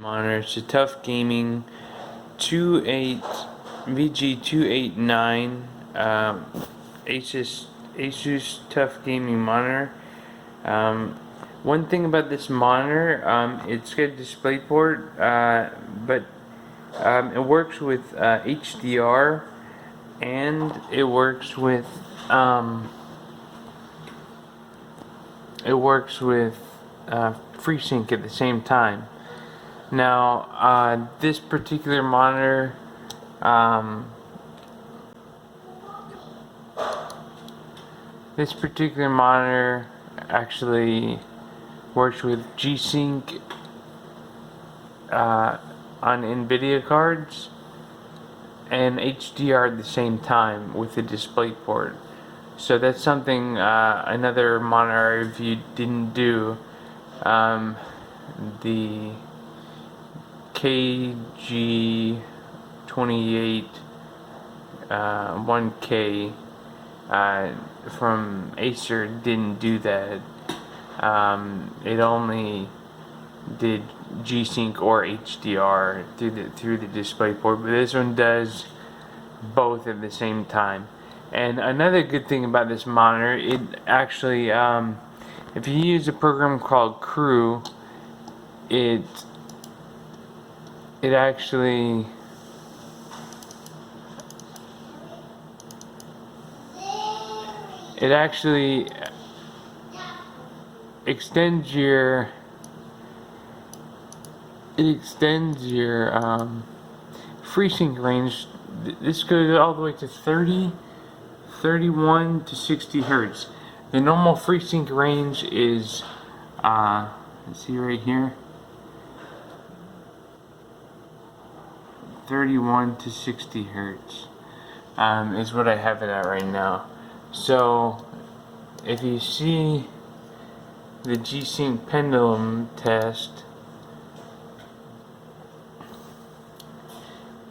monitor. It's a TUF Gaming VG289 ASUS TUF Gaming monitor. One thing about this monitor, it's got a DisplayPort, but it works with HDR, and it works with FreeSync at the same time. Now, this particular monitor, actually works with G-Sync on NVIDIA cards and HDR at the same time with the DisplayPort. So that's something another monitor I reviewed didn't do. The KG28 1K from Acer didn't do that. It only did G-Sync or HDR through the DisplayPort, but this one does both at the same time. And another good thing about this monitor, it actually, if you use a program called Crew, it actually extends your FreeSync range. This goes all the way to 31 to 60 hertz. The normal FreeSync range is let's see right here, 31 to 60 hertz is what I have it at right now. So if you see the G-Sync pendulum test,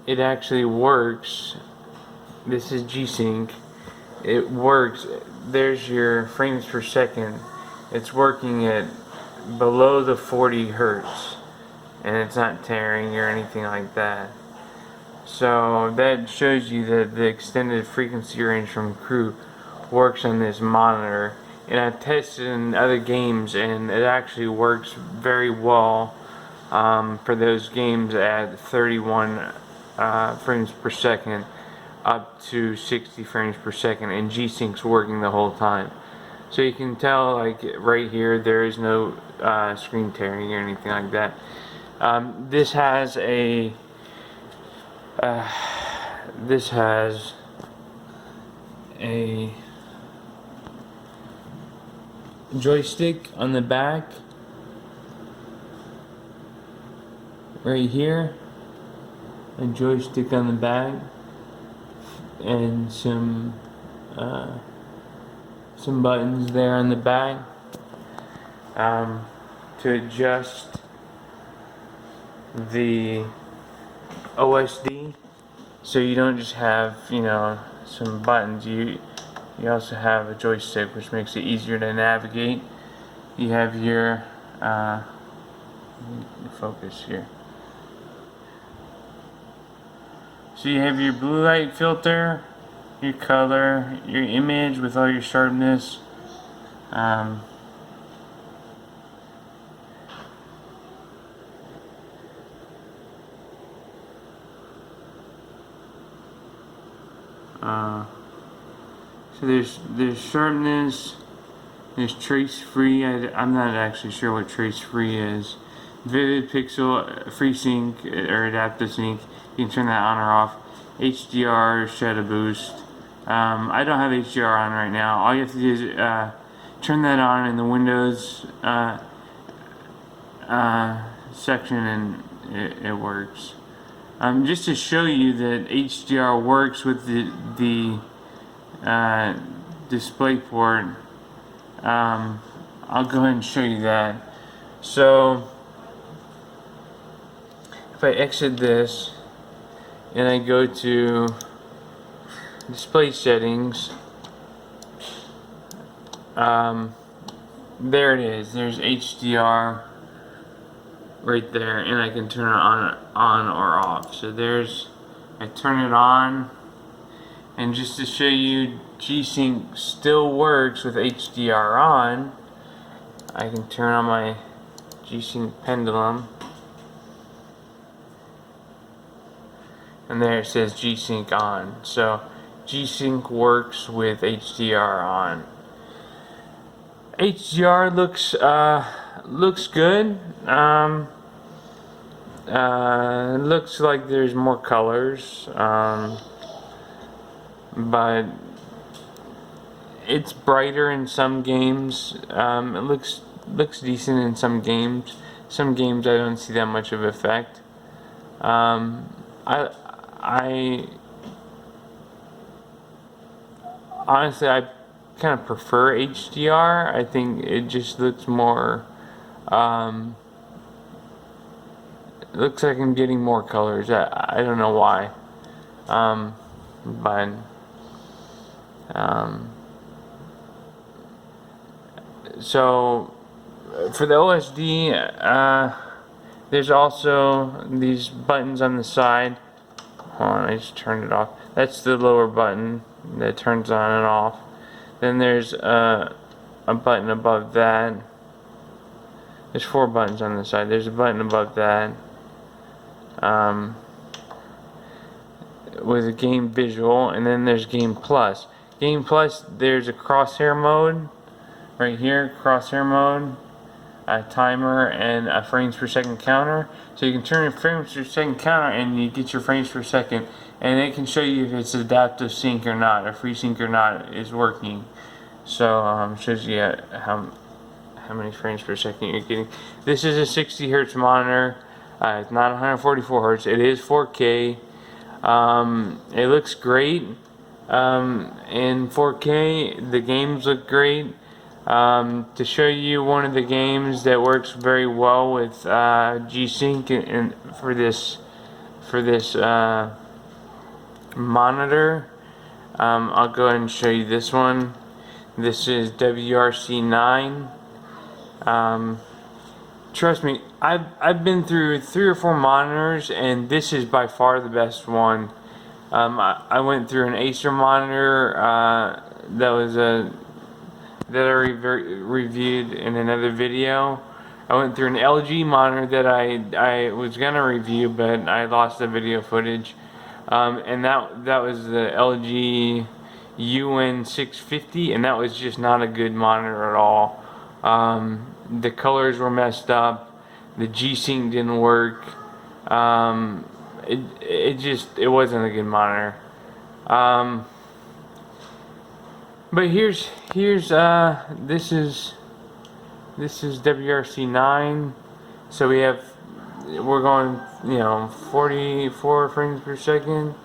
it actually works. This is G-Sync. It works. There's your frames per second. It's working at below the 40 hertz, and it's not tearing or anything like that. So that shows you that the extended frequency range from Crew works on this monitor. And I've tested in other games, and it actually works very well for those games at 31 frames per second up to 60 frames per second, and G-Sync's working the whole time. So you can tell, like right here, there is no screen tearing or anything like that. This has a joystick on the back right here, a joystick on the back, and some buttons there on the back to adjust the OSD. So you don't just have, some buttons, you also have a joystick, which makes it easier to navigate. You have your focus here. So you have your blue light filter, your color, your image with all your sharpness. So there's sharpness, there's trace free. I'm not actually sure what trace free is. Vivid pixel, FreeSync or adaptive sync. You can turn that on or off. HDR, shadow boost. I don't have HDR on right now. All you have to do is turn that on in the Windows section, and it works. Just to show you that HDR works with the DisplayPort, I'll go ahead and show you that. So if I exit this and I go to display settings, there it is. There's HDR right there, and I can turn it on or off. So there's, I turn it on, and just to show you G-Sync still works with HDR on, I can turn on my G-Sync pendulum, and there it says G-Sync on. So G-Sync works with HDR on. HDR looks good. Looks like there's more colors, but it's brighter in some games. It looks decent in some games. Some games I don't see that much of effect. I honestly, I kind of prefer HDR. I think it just looks more, it looks like I'm getting more colors. I don't know why, but so for the OSD, there's also these buttons on the side. Hold on, I just turned it off. That's the lower button that turns on and off. Then there's a button above that. There's 4 buttons on the side. There's a button above that with a game visual, and then there's Game Plus. Game Plus, there's a crosshair mode right here, crosshair mode, a timer, and a frames per second counter. So you can turn your frames per second counter and you get your frames per second, and it can show you if it's adaptive sync or not, or FreeSync or not is working. So shows you how many frames per second you're getting. This is a 60 hertz monitor. It's not 144 hertz. It is 4K. It looks great in 4K. The games look great. To show you one of the games that works very well with G-Sync and for this monitor, I'll go ahead and show you this one. This is WRC9. Trust me, I've been through 3 or 4 monitors, and this is by far the best one. I went through an Acer monitor that I reviewed in another video. I went through an LG monitor that I was gonna review, but I lost the video footage. And that was the LG UN650, and that was just not a good monitor at all. The colors were messed up. The G-Sync didn't work. It wasn't a good monitor. But here's this is WRC9. So we're going, 44 frames per second,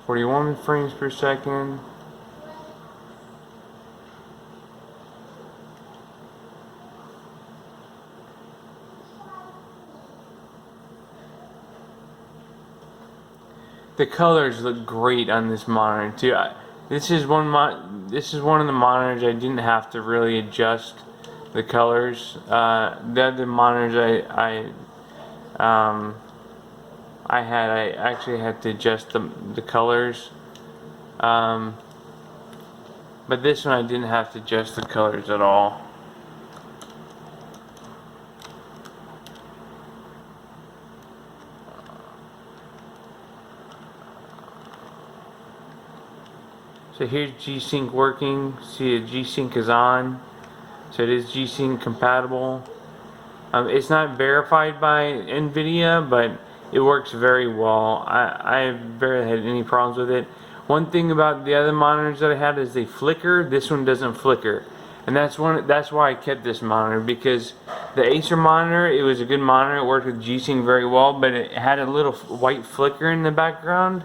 41 frames per second. The colors look great on this monitor too. This is one of the monitors I didn't have to really adjust the colors. The other monitors I actually had to adjust the colors. But this one I didn't have to adjust the colors at all. So here's G-Sync working. See, G-Sync is on. So it is G-Sync compatible. It's not verified by NVIDIA, but it works very well. I've barely had any problems with it. One thing about the other monitors that I had is they flicker. This one doesn't flicker, and that's why I kept this monitor, because the Acer monitor, it was a good monitor. It worked with G-Sync very well, but it had a little white flicker in the background.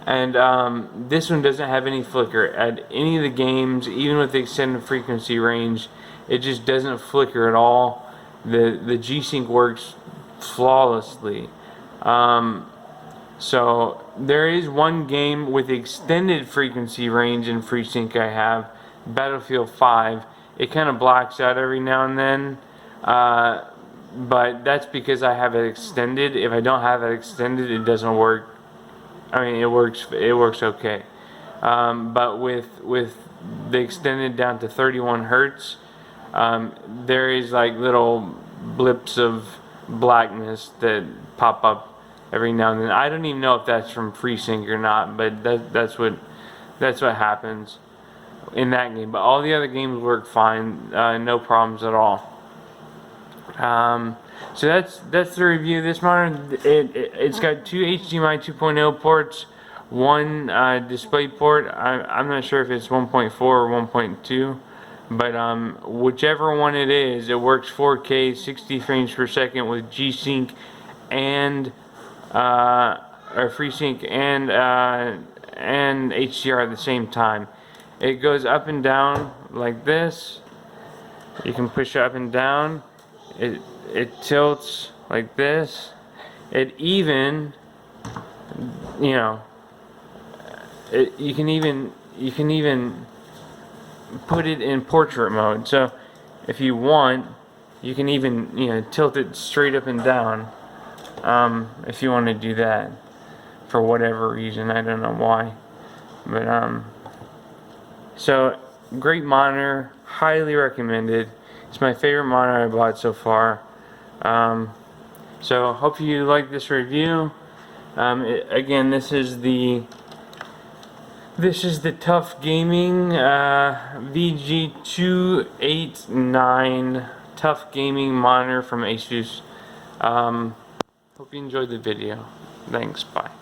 And this one doesn't have any flicker at any of the games, even with the extended frequency range. It just doesn't flicker at all. The G-Sync works flawlessly. So there is one game with extended frequency range and FreeSync I have, Battlefield 5, it kind of blacks out every now and then. But that's because I have it extended. If I don't have it extended, it doesn't work. I mean, it works okay. But with the extended down to 31 hertz, there is like little blips of blackness that pop up every now and then. I don't even know if that's from FreeSync or not, but that's what happens in that game. But all the other games work fine, no problems at all. So that's the review of this monitor. It's got two HDMI 2.0 ports, one display port. I'm not sure if it's 1.4 or 1.2, but whichever one it is, it works 4K 60 frames per second with G-Sync and or FreeSync and HDR at the same time. It goes up and down like this. You can push up and down. It tilts like this. It even, you know, you can even put it in portrait mode. So if you want, you can even, you know, tilt it straight up and down. If you want to do that for whatever reason, I don't know why, but so great monitor, highly recommended. It's my favorite monitor I bought so far. So hope you like this review. Again, this is the TUF Gaming VG289 TUF Gaming monitor from ASUS. Hope you enjoyed the video. Thanks. Bye.